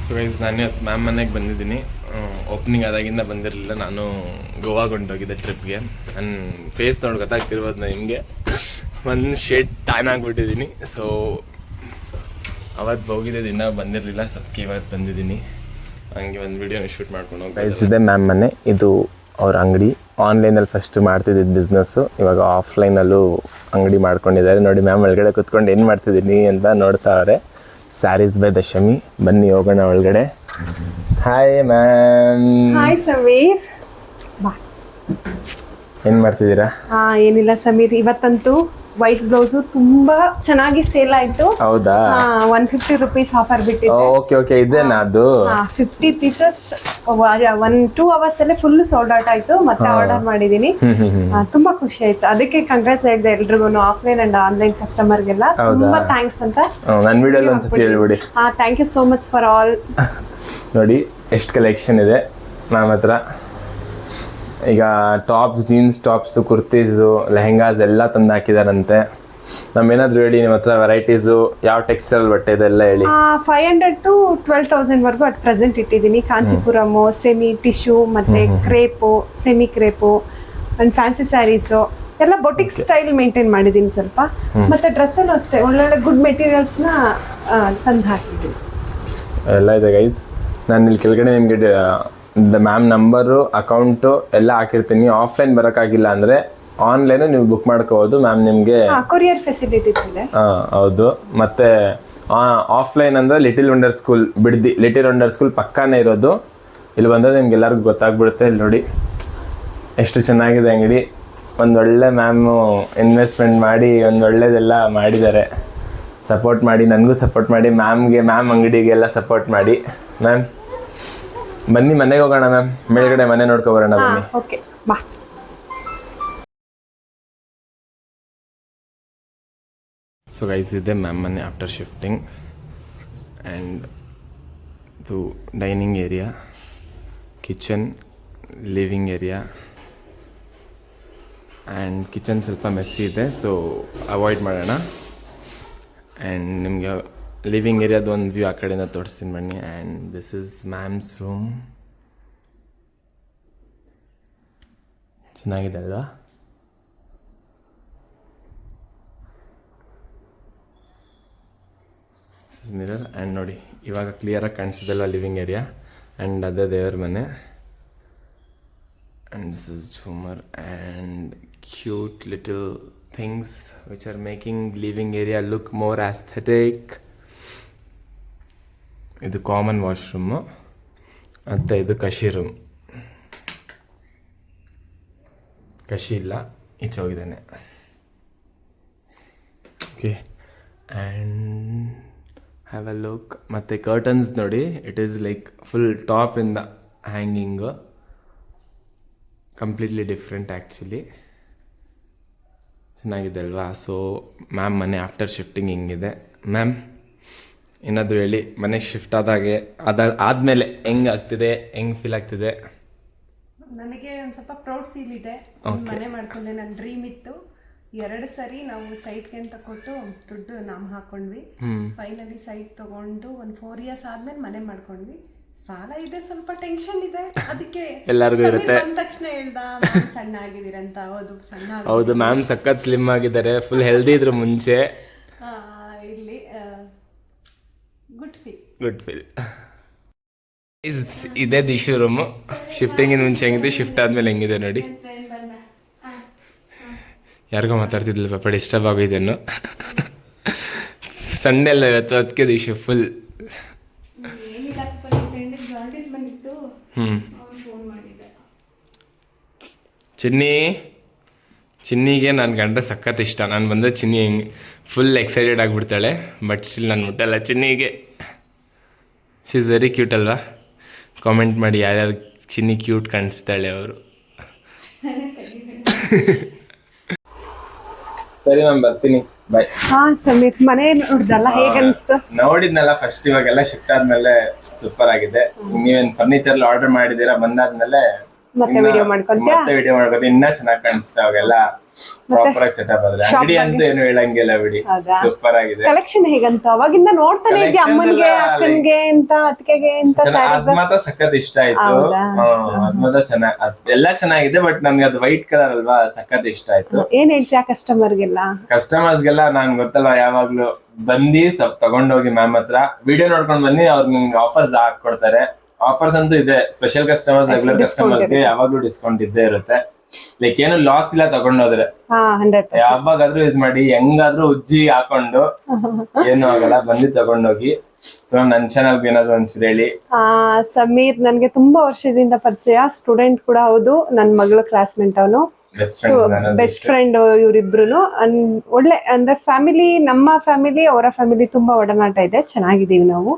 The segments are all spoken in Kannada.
ಸೊ ಗೈಸ್ ನಾನು ಇವತ್ತು ಮ್ಯಾಮ್ ಮನೆಗೆ ಬಂದಿದ್ದೀನಿ. ಓಪನಿಂಗ್ ಆದಾಗಿಂದ ಬಂದಿರಲಿಲ್ಲ. ನಾನು ಗೋವಾಗೆ ಹೊಂಟೋಗಿದ್ದೆ ಟ್ರಿಪ್ಗೆ. ನನ್ನ ಫೇಸ್ ನೋಡಿ ಗೊತ್ತಾಗ್ತಿರ್ಬೋದು ನಿಮಗೆ, ಒಂದು ಶೇಡ್ ಟ್ಯಾನ್ ಆಗಿಬಿಟ್ಟಿದ್ದೀನಿ. ಸೊ ಅವತ್ತು ಹೋಗಿದ್ದೆ, ಇನ್ನೂ ಬಂದಿರಲಿಲ್ಲ. ಸೊಕ್ಕೆ ಇವತ್ತು ಬಂದಿದ್ದೀನಿ. ಹಂಗೆ ಒಂದು ವೀಡಿಯೋನ ಶೂಟ್ ಮಾಡ್ಕೊಂಡು ಹೋಗಿ. ಗೈಸ್ ಇದೆ ಮ್ಯಾಮ್ ಮನೆ, ಇದು ಅವ್ರ ಅಂಗಡಿ. ಆನ್ಲೈನಲ್ಲಿ ಫಸ್ಟ್ ಮಾಡ್ತಿದ್ದಿದ್ದು ಬಿಸ್ನೆಸ್ಸು, ಇವಾಗ ಆಫ್ಲೈನಲ್ಲೂ ಅಂಗಡಿ ಮಾಡ್ಕೊಂಡಿದ್ದಾರೆ. ನೋಡಿ ಮ್ಯಾಮ್ ಒಳಗಡೆ ಕೂತ್ಕೊಂಡು ಏನು ಮಾಡ್ತಿದ್ದೀನಿ ಅಂತ ನೋಡ್ತಾವ್ರೆ. ಸ್ಯಾರೀಸ್ ಬೈ ದಶಮಿ. ಬನ್ನಿ ಹೋಗೋಣ ಒಳಗಡೆ. Hi ma'am. ಹಾಯ್ ಸಮೀರ್. ಬಾ. ಏನು ಮಾಡ್ತಿದ್ದೀರಾ? ಏನಿಲ್ಲ ಸಮೀರ್, ಇವತ್ತಂತೂ ವೈಟ್ ಬ್ಲೌಸು ತುಂಬಾ ಚೆನ್ನಾಗಿ ಸೇಲ್ ಆಯ್ತು. ಹೌದಾ? 150 rupees ಆಫರ್ ಬಿಟ್ಟಿದೆ. ಓಕೆ ಓಕೆ, ಇದೇನಾ ಅದು? 50 pieces 1-2 hours ಅಲ್ಲೇ ಫುಲ್ ಸೋಲ್ಡ್ ಔಟ್ ಆಯ್ತು. ಮತ್ತೆ ಆರ್ಡರ್ ಮಾಡಿದೀನಿ. ತುಂಬಾ ಖುಷಿ ಆಯ್ತು. ಅದಕ್ಕೆ ಕಂಗ್ರಾಟ್ಸ್ ಹೇಳಿದೆ ಎಲ್ರಿಗೂ, ಆಫ್ಲೈನ್ ಅಂಡ್ ಆನ್ಲೈನ್ ಕಸ್ಟಮರ್ಗೆಲ್ಲ ತುಂಬಾ ಥ್ಯಾಂಕ್ಸ್ ಅಂತ. ನನ್ನ ವಿಡಿಯೋಲಿ ಒಂದ್ಸತಿ ಹೇಳ್ಬಿಡಿ. Thank you so much for all. ನೋಡಿ ಎಷ್ಟು ಕಲೆಕ್ಷನ್ ಇದೆ ನಮ್ಮ ಹತ್ರ. ಈಗ tops, jeans tops, kurtis, lehengas ಎಲ್ಲ ತಂದು ಹಾಕಿದಾರಂತೆ. ನಮ್ಮೇನಾದ್ರು ಹೇಳಿ ನಿಮ್ಮ ಹತ್ರ ವೆರೈಟೀಸು, ಯಾವ ಟೆಕ್ಸ್ಟೈಲ್ ಬಟ್ಟೆ ಇದೆಲ್ಲ ಹೇಳಿ. 500 to 12,000 ವರೆಗೂ ಅಟ್ ಪ್ರೆಸೆಂಟ್ ಇಟ್ಟಿದ್ದೀನಿ. ಕಾಂಚಿಪುರಮು, ಸೆಮಿ ಟಿಶ್ಯೂ, ಮತ್ತೆ crepe, semi crepe and fancy sarees ಎಲ್ಲ ಬೊಟಿಕ್ ಸ್ಟೈಲ್ ಮೇಂಟೈನ್ ಮಾಡಿದ್ದೀನಿ ಸ್ವಲ್ಪ. ಮತ್ತೆ ಡ್ರೆಸ್ಸಲ್ಲೂ ಅಷ್ಟೇ ಒಳ್ಳೊಳ್ಳೆ ಗುಡ್ ಮೆಟೀರಿಯಲ್ಸ್ನ ತಂದು ಹಾಕಿದ್ದೀನಿ. ಎಲ್ಲ ಇದೆ ಗೈಸ್. ನಾನು ಇಲ್ಲಿ ಕೆಳಗಡೆ ನಿಮಗೆ ಮ್ಯಾಮ್ ನಂಬರು, ಅಕೌಂಟು ಎಲ್ಲ ಹಾಕಿರ್ತೀನಿ. ಆಫ್ಲೈನ್ ಬರೋಕ್ಕಾಗಿಲ್ಲ ಅಂದರೆ ಆನ್ಲೈನು ನೀವು ಬುಕ್ ಮಾಡ್ಕೋಬೋದು. ಮ್ಯಾಮ್ ನಿಮಗೆ ಕೊರಿಯರ್ ಫೆಸಿಲಿಟೀಸ್ ಇದೆ. ಹೌದು. ಮತ್ತು ಆಫ್ಲೈನ್ ಅಂದರೆ Little Wonder School Bidadi, Little Wonder School ಪಕ್ಕನೇ ಇರೋದು. ಇಲ್ಲಿ ಬಂದರೆ ನಿಮ್ಗೆ ಎಲ್ಲರಿಗೂ ಗೊತ್ತಾಗ್ಬಿಡುತ್ತೆ. ಇಲ್ಲಿ ನೋಡಿ ಎಷ್ಟು ಚೆನ್ನಾಗಿದೆ ಅಂಗಡಿ. ಒಂದೊಳ್ಳೆ ಮ್ಯಾಮು ಇನ್ವೆಸ್ಟ್ಮೆಂಟ್ ಮಾಡಿ ಒಂದೊಳ್ಳೆದೆಲ್ಲ ಮಾಡಿದ್ದಾರೆ. ಸಪೋರ್ಟ್ ಮಾಡಿ, ನನಗೂ ಸಪೋರ್ಟ್ ಮಾಡಿ, ಮ್ಯಾಮ್ಗೆ, ಮ್ಯಾಮ್ ಅಂಗಡಿಗೆಲ್ಲ ಸಪೋರ್ಟ್ ಮಾಡಿ. ಮ್ಯಾಮ್ ಬನ್ನಿ ಮನೆಗೆ ಹೋಗೋಣ ಮ್ಯಾಮ್. ಮೇಲ್ಗಡೆ ಮನೆ ನೋಡ್ಕೊ ಬರೋಣ ಬನ್ನಿ. ಓಕೆ ಬಾ. ಸೊ ಗೈಸ್ ಇದೆ ಮ್ಯಾಮ್ ಮನೆ ಆಫ್ಟರ್ ಶಿಫ್ಟಿಂಗ್. ಆ್ಯಂಡ್ ಇದು dining area, kitchen, living area. And kitchen ಸ್ವಲ್ಪ ಮೆಸ್ಸಿ ಇದೆ, ಸೊ ಅವಾಯ್ಡ್ ಮಾಡೋಣ. ಆ್ಯಂಡ್ ನಿಮಗೆ ಲಿವಿಂಗ್ ಏರಿಯಾದ ಒಂದು ವ್ಯೂ ಆ ಕಡೆಯಿಂದ ತೋರಿಸ್ತೀನಿ ಬನ್ನಿ. And this is ma'ams room. ಚೆನ್ನಾಗಿದೆ ಅಲ್ವಾ? This is mirror. ಆ್ಯಂಡ್ ನೋಡಿ ಇವಾಗ ಕ್ಲಿಯರಾಗಿ ಕಾಣಿಸಿದಲ್ವ ಲಿವಿಂಗ್ ಏರಿಯಾ. ಆ್ಯಂಡ್ ಅದೇ ದೇವರ ಮನೆ. And this is jhoomar and cute little things which are making living area look more aesthetic. ಇದು ಕಾಮನ್ ವಾಶ್ರೂಮು ಮತ್ತು ಇದು ಕಶಿ ರೂಮ್. ಕಶಿ ಇಲ್ಲ, ಈಚೆ ಹೋಗಿದ್ದಾನೆ. Okay, and have a look. ಮತ್ತು ಕರ್ಟನ್ಸ್ ನೋಡಿ, ಇಟ್ ಈಸ್ ಲೈಕ್ ಫುಲ್ ಟಾಪಿಂದ ಹ್ಯಾಂಗಿಂಗು, ಕಂಪ್ಲೀಟ್ಲಿ ಡಿಫ್ರೆಂಟ್ ಆ್ಯಕ್ಚುಲಿ. ಚೆನ್ನಾಗಿದೆ ಅಲ್ವಾ? ಸೊ ಮ್ಯಾಮ್ ಮನೆ ಆಫ್ಟರ್ ಶಿಫ್ಟಿಂಗ್ ಹಿಂಗಿದೆ. ಮ್ಯಾಮ್ ಏನಾದರೂ ಹೇಳಿ, ಮನೆಗೆ ಶಿಫ್ಟ್ ಆದಮೇಲೆ ಹೆಂಗೆ ಆಗ್ತಿದೆ, ಹೆಂಗೆ ಫೀಲ್ ಆಗ್ತಿದೆ? ನನಗೆ ಒಂದು ಸ್ವಲ್ಪ ಪ್ರೌಡ್ ಫೀಲ್ ಇದೆ. ಮನೆ ಮಾಡ್ಕೊಂಡೆ, ನನ್ನ ಡ್ರೀಮ್ ಇತ್ತು. 2 ಸರಿ ನಾವು ಸೈಟ್ಗೆ ಅಂತ ಕೊಟ್ಟು ದುಡ್ಡು ನಾವು ಹಾಕೊಂಡ್ವಿ. ಫೈನಲಿ ಸೈಟ್ ತಗೊಂಡು ಒಂದು 4 years ಆದ್ಮೇಲೆ ಮನೆ ಮಾಡ್ಕೊಂಡ್ವಿ. ಸಾಲ ಇದೆ, ಸ್ವಲ್ಪ ಟೆನ್ಷನ್ ಇದೆ. ಅದಕ್ಕೆ ಎಲ್ಲರಿಗೂ ಇರುತ್ತೆ. ಬಂದ ತಕ್ಷಣ ಹೇಳ್ದ ಸಣ್ಣ ಆಗಿದ್ದೀರಂತ. ಹೌದು, ಸಣ್ಣ. ಹೌದು, ಮ್ಯಾಮ್ ಸಖತ್ ಸ್ಲಿಮ್ ಆಗಿದ್ದಾರೆ, ಫುಲ್ ಹೆಲ್ದಿ ಇದ್ರು ಮುಂಚೆ. ಇಲ್ಲಿ ಗುಡ್ ಫೀಲ್. ಇದೇ ದಿಶು ರೂಮು. ಶಿಫ್ಟಿಂಗಿನ ಮುಂಚೆ ಹೆಂಗಿದೆ, ಶಿಫ್ಟ್ ಆದ್ಮೇಲೆ ಹೆಂಗಿದೆ ನೋಡಿ. ಯಾರಿಗೋ ಮಾತಾಡ್ತಿದ್ದಿಲ್ಲ ಪಾಪ, ಡಿಸ್ಟರ್ಬ್ ಆಗೋದೇನು. ಸಂಡೇ ಅಲ್ಲ ಇವತ್ತು, ಅದಕ್ಕೆ ದಿಶು ಫುಲ್. ಚಿನ್ನಿಗೆ ನಾನು ಗಂಡ ಸಖತ್ ಇಷ್ಟ. ನಾನು ಬಂದರೆ ಚಿನ್ನಿ ಹೆಂಗೆ ಫುಲ್ ಎಕ್ಸೈಟೆಡ್ ಆಗಿಬಿಡ್ತಾಳೆ. ಬಟ್ ಸ್ಟಿಲ್ ನಾನು ಮುಟ್ಟಲ್ಲ ಚಿನ್ನಿಗೆ. ಶಿ ಇಸ್ ವೆರಿ ಕ್ಯೂಟ್ ಅಲ್ವಾ? ಕಾಮೆಂಟ್ ಮಾಡಿ ಯಾರ್ಯಾರು ಚಿನ್ನಿ ಕ್ಯೂಟ್ ಕಾಣಿಸ್ತಾಳೆ ಅವರು. ಸರಿ ಮ್ಯಾಮ್, ಬರ್ತೀನಿ. ಬಾಯ್. ಸಮೀರ್, ಮನೆ ನೋಡಿದಲ್ಲ, ಹೇಗೆ ಅನಿಸ್ತು? ನೋಡಿದ್ನಲ್ಲ ಫಸ್ಟ್. ಇವಾಗೆಲ್ಲ ಶಿಫ್ಟ್ ಆದ್ಮೇಲೆ ಸೂಪರ್ ಆಗಿದೆ. ನೀವೇನು ಫರ್ನಿಚರ್ ಆರ್ಡರ್ ಮಾಡಿದ್ದೀರಾ? ಬಂದಾದ್ಮೇಲೆ ಮತ್ತೆ ವಿಡಿಯೋ ಮಾಡ್ಕೊಂತೀಯಾ? ಮತ್ತೆ ವಿಡಿಯೋ ಮಾಡ್ಕೊತ ಇನ್ನ ಚೆನ್ನಾಗಿ ಕಾಣಿಸ್ತಾ ಅವಾಗೆಲ್ಲ ಪ್ರಾಪರ್ ಆಗಿ ಸೆಟಪ್ ಆದ್ರೆ ಅಂಗಡಿ ಅಂತೂ ಏನು ಹೇಳಂಗಿಲ್ಲ ಬಿಡಿ, ಹೌದಾ? ಸೂಪರ್ ಆಗಿದೆ. ಕಲೆಕ್ಷನ್ ಹೇಗಂತ ಅವಾಗಿಂದ ನೋಡ್ತಾನೆ ಇದ್ದೆ, ಅಮ್ಮನ್ಗೆ ಅಕ್ಕನ್ಗೆ ಅಂತ ಅತ್ತಿಗೆಗೆ ಅಂತ ಅದ್ ಮಾತ್ರ ಸಖತ್ ಇಷ್ಟ ಆಯ್ತು. ಹೌದಾ? ಅದ್ ಮಾತ್ರ ಚೆನ್ನಾಗ್ ಎಲ್ಲ ಚೆನ್ನಾಗಿದೆ, ಬಟ್ ನನ್ಗೆ ಅದು ವೈಟ್ ಕಲರ್ ಅಲ್ವಾ ಸಖತ್ ಇಷ್ಟ ಆಯ್ತು. ಏನ್ ಹೇಳ್ತೀಯ ಕಸ್ಟಮರ್ಗೆಲ್ಲ? ಕಸ್ಟಮರ್ಸ್ಗೆಲ್ಲ ನಾನ್ ಗೊತ್ತಲ್ವಾ ಯಾವಾಗ್ಲೂ ಬಂದಿ ಸ್ವಲ್ಪ ತಗೊಂಡೋಗಿ ಮ್ಯಾಮ್ ಹತ್ರ ವಿಡಿಯೋ ನೋಡ್ಕೊಂಡ್ ಬನ್ನಿ, ಅವ್ರು ನಿಮ್ಗೆ ಆಫರ್ಸ್ ಹಾಕೊಡ್ತಾರೆ. ಆಫರ್ಸ್ ಅಂತೂ ಇದೆ, ಸ್ಪೆಷಲ್ ಕಸ್ಟಮರ್ಸ್ ರೆಗ್ಯುಲರ್ ಕಸ್ಟಮರ್ಸ್ಗೆ ಯಾವಾಗ್ಲೂ ಡಿಸ್ಕೌಂಟ್ ಇದ್ದೇ ಇರುತ್ತೆ. ಲೈಕ್ ಏನು ಲಾಸ್ ಇಲ್ಲ ತಗೊಂಡೋದ್ರೆ. 100%. ಯಾವಾಗಾದ್ರೂ ಯೂಸ್ ಮಾಡಿ, ಹೆಂಗಾದ್ರೂ ಉಜ್ಜಿ ಹಾಕೊಂಡು ಏನು ಆಗಲ್ಲ, ಬಂದು ತಗೊಂಡೋಗಿ. ಸೊ ನನ್ ಚಾನಲ್ ಏನಾದ್ರು ಒಂಚೂರು ಹೇಳಿ. ಸಮೀರ್ ನನ್ಗೆ ತುಂಬಾ ವರ್ಷದಿಂದ ಪರಿಚಯ, ಸ್ಟೂಡೆಂಟ್ ಕೂಡ ಹೌದು, ನನ್ ಮಗಳ ಕ್ಲಾಸ್ಮೇಟ್ ಅವನು, ಬೆಸ್ಟ್ ಫ್ರೆಂಡ್ ಇವ್ರಿಬ್ರು. ಒಳ್ಳೆ ಅಂದ್ರೆ ಫ್ಯಾಮಿಲಿ, ನಮ್ಮ ಫ್ಯಾಮಿಲಿ ಅವರ ಫ್ಯಾಮಿಲಿ ತುಂಬಾ ಒಡನಾಟ ಇದೆ, ಚೆನ್ನಾಗಿದ್ದೀವಿ ನಾವು.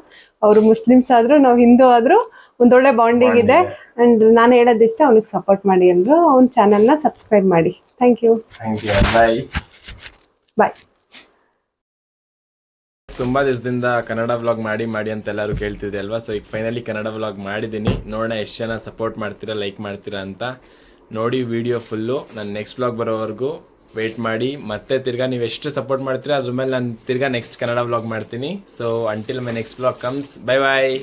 ಅವರು ಮುಸ್ಲಿಮ್ಸ್ ಆದ್ರೂ ನಾವು ಹಿಂದೂ ಆದ್ರೂ ಒಂದೊಳ್ಳೆ ಬಾಂಡಿಂಗ್ ಇದೆ. ಅಂಡ್ ನಾನು ಹೇಳೋದಿಷ್ಟ, ಅವನಿಗೆ ಸಪೋರ್ಟ್ ಮಾಡಿ ಎಲ್ರು, ಅವ್ನ ಚಾನಲ್ನ ಸಬ್ಸ್ಕ್ರೈಬ್ ಮಾಡಿ. Thank you. Bye bye. ತುಂಬಾ ದಿವಸದಿಂದ ಕನ್ನಡ ವ್ಲಾಗ್ ಮಾಡಿ ಅಂತ ಎಲ್ಲರೂ ಕೇಳ್ತಿದ್ದೆ ಅಲ್ವಾ. ಸೊ ಈಗ ಫೈನಲಿ ಕನ್ನಡ ವ್ಲಾಗ್ ಮಾಡಿದ್ದೀನಿ. ನೋಡೋಣ ಎಷ್ಟು ಜನ ಸಪೋರ್ಟ್ ಮಾಡ್ತೀರಾ, ಲೈಕ್ ಮಾಡ್ತೀರಾ ಅಂತ. ನೋಡಿ ವಿಡಿಯೋ ಫುಲ್ಲು. ನಾನು ನೆಕ್ಸ್ಟ್ ವ್ಲಾಗ್ ಬರೋವರೆಗೂ ವೆಯ್ಟ್ ಮಾಡಿ. ಮತ್ತೆ ತಿರ್ಗಾ ನೀವು ಎಷ್ಟು ಸಪೋರ್ಟ್ ಮಾಡ್ತೀರಾ ಅದ್ರ ಮೇಲೆ ನಾನು ತಿರ್ಗಾ ನೆಕ್ಸ್ಟ್ ಕನ್ನಡ ವ್ಲಾಗ್ ಮಾಡ್ತೀನಿ. So until my next vlog comes, bye bye.